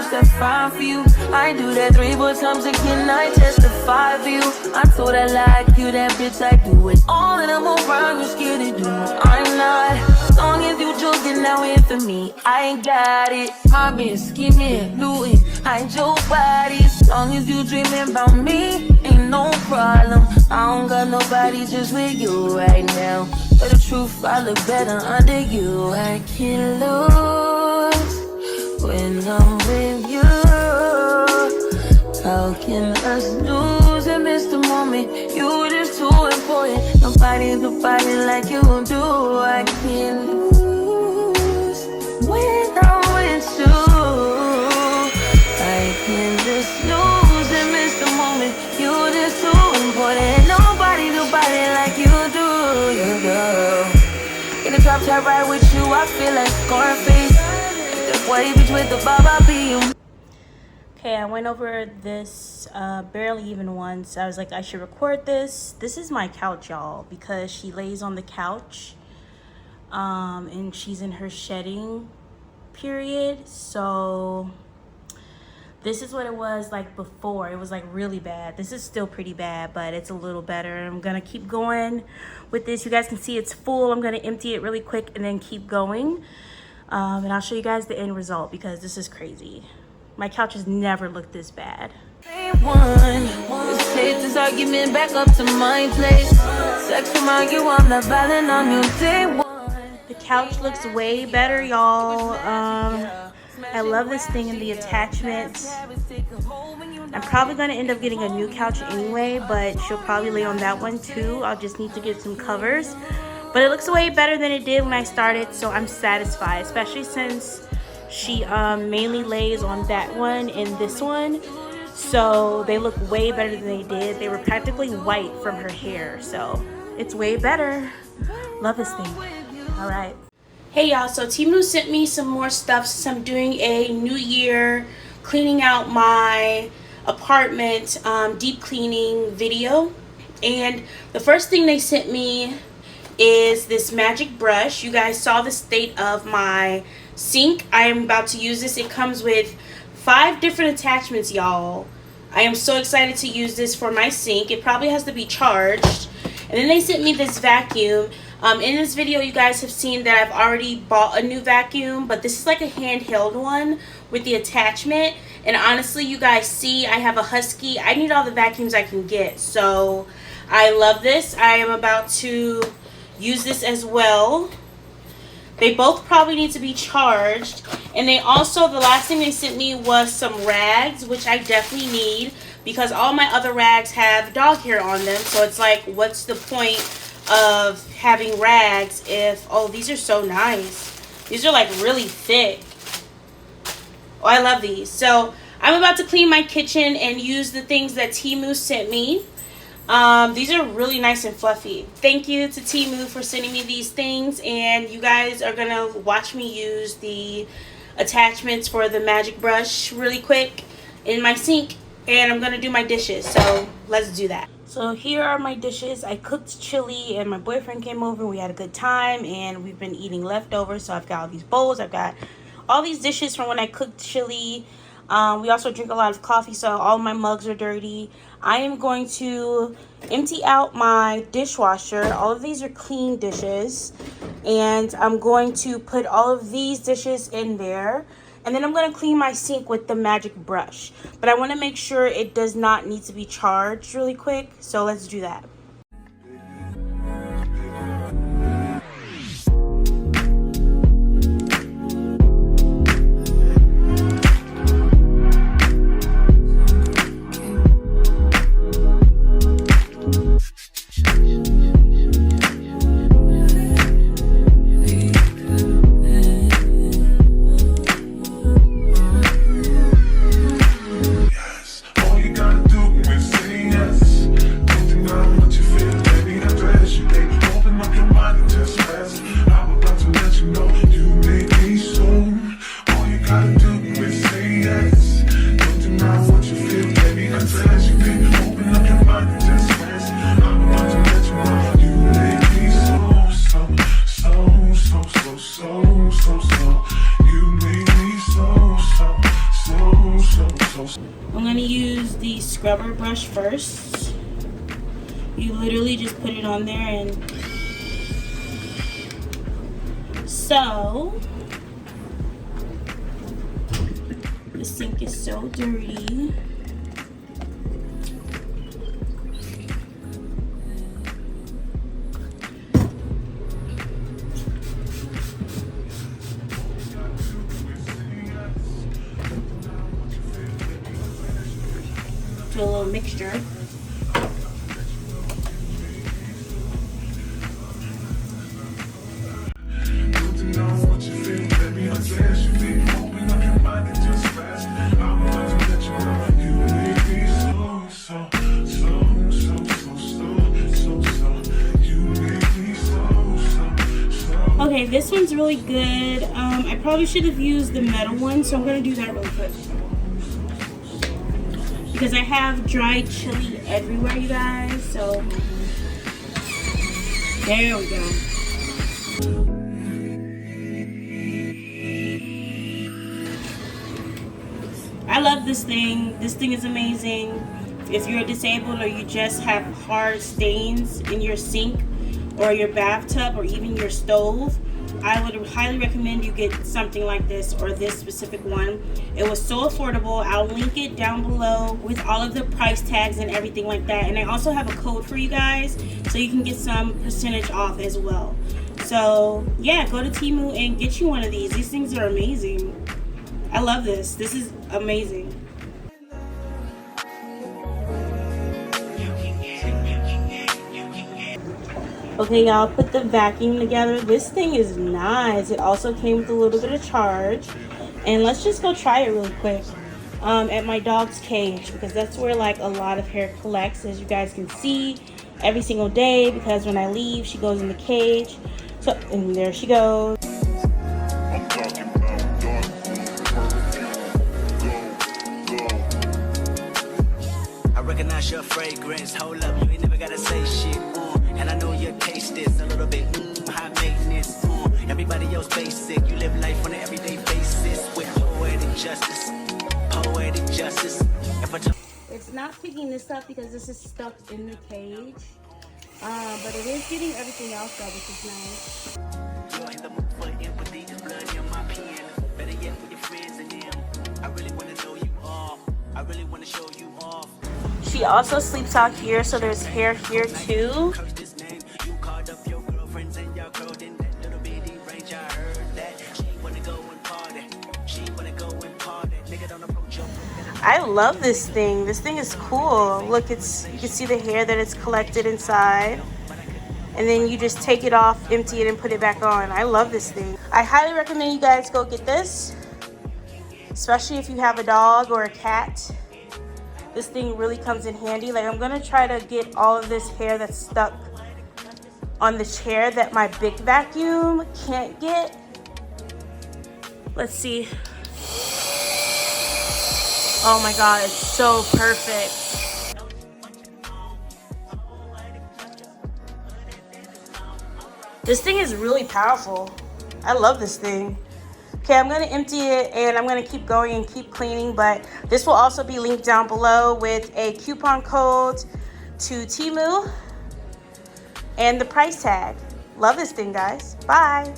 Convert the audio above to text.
push that 5 for you. I do that 3 more times again, I testify for you. I told her like you, that bitch, I do it all and I'm around, you scared to do it. I'm not, as long as you joking now in for me, I ain't got it. Mobbing, scheming, looting, hide your body. As long as you dreaming about me, ain't no problem. I don't got nobody just with you right now. Tell the truth, I look better under you. I can't lose when I'm with you. How can us lose and miss the moment? You just too important. Nobody do body like you do. I can't lose when I'm with you. I can just lose and miss the moment. You just too important. Nobody do body like you do. You do. In the top top right with you, I feel like Scarface. The white bitch with the bob, I be you. Okay, I went over this barely even once. I was like, I should record this. This is my couch, y'all, because she lays on the couch and she's in her shedding period. So this is what it was like before. It was like really bad. This is still pretty bad, but it's a little better. I'm gonna keep going with this. You guys can see it's full. I'm gonna empty it really quick and then keep going. And I'll show you guys the end result because this is crazy. My couch has never looked this bad. Let's take this argument back up to my place. Sex from argue, I'm not violent on you day one. The couch looks way better, y'all. I love this thing and the attachments. I'm probably going to end up getting a new couch anyway, but she'll probably lay on that one too. I'll just need to get some covers. But it looks way better than it did when I started, so I'm satisfied, especially since she mainly lays on that one and this one. So they look way better than they did. They were practically white from her hair, so it's way better. Love this thing. All right. Hey y'all, so Temu sent me some more stuff since I'm doing a new year cleaning out my apartment deep cleaning video. And the first thing they sent me is this magic brush. You guys saw the state of my sink. I am about to use this. It comes with 5 different attachments, y'all. I am so excited to use this for my sink. It probably has to be charged. And then they sent me this vacuum. In this video, you guys have seen that I've already bought a new vacuum, but this is like a handheld one with the attachment. And honestly, you guys see I have a Husky. I need all the vacuums I can get. So I love this. I am about to use this as well. They both probably need to be charged. And they also, the last thing they sent me was some rags, which I definitely need because all my other rags have dog hair on them. So it's like, what's the point of having rags if, oh, these are so nice. These are like really thick. Oh, I love these. So I'm about to clean my kitchen and use the things that Temu sent me. These are really nice and fluffy. Thank you to Temu for sending me these things, and you guys are gonna watch me use the attachments for the magic brush really quick in my sink, and I'm gonna do my dishes, so let's do that. So here are my dishes. I cooked chili and my boyfriend came over and we had a good time, and we've been eating leftovers. So I've got all these bowls, I've got all these dishes from when I cooked chili. We also drink a lot of coffee, so all my mugs are dirty. I am going to empty out my dishwasher. All of these are clean dishes. And I'm going to put all of these dishes in there. And then I'm going to clean my sink with the magic brush. But I want to make sure it does not need to be charged really quick. So let's do that. All you gotta do is say yes. Nothing I'm brush first. You literally just put it on there, and so the sink is so dirty. Do a little mixture. Okay, this one's really good. I probably should have used the metal one, so I'm gonna do that really quick. Because I have dried chili everywhere, you guys, so there we go. I love this thing. This thing is amazing. If you're disabled or you just have hard stains in your sink or your bathtub or even your stove, I would highly recommend you get something like this or this specific one. It was so affordable. I'll link it down below with all of the price tags and everything like that. And I also have a code for you guys so you can get some percentage off as well. So yeah, go to Temu and get you one of these. These things are amazing. I love this. This is amazing. Okay, y'all, put the vacuum together. This thing is nice. It also came with a little bit of charge. And let's just go try it really quick at my dog's cage, because that's where like a lot of hair collects, as you guys can see, every single day, because when I leave, she goes in the cage. So, and there she goes. I recognize your fragrance. Hold up, you ain't never gotta say shit. And I know your taste is a little bit high maintenance. Everybody else basic. You live life on an everyday basis with poetic justice. Poetic justice. It's not picking this up because this is stuck in the cage. But it is getting everything else though, which is nice. You're in the mood for empathy. There's blood in my pen. Better yet with your friends and them. I really wanna know you all. I really wanna show you off. She also sleeps out here, so there's hair here too. I love this thing. This thing is cool. Look, you can see the hair that it's collected inside. And then you just take it off, empty it, and put it back on. I love this thing. I highly recommend you guys go get this, especially if you have a dog or a cat. This thing really comes in handy. Like, I'm gonna try to get all of this hair that's stuck on the chair that my big vacuum can't get. Let's see. Oh my God, it's so perfect. This thing is really powerful. I love this thing. Okay, I'm gonna empty it and I'm gonna keep going and keep cleaning, but this will also be linked down below with a coupon code to Temu and the price tag. Love this thing, guys. Bye.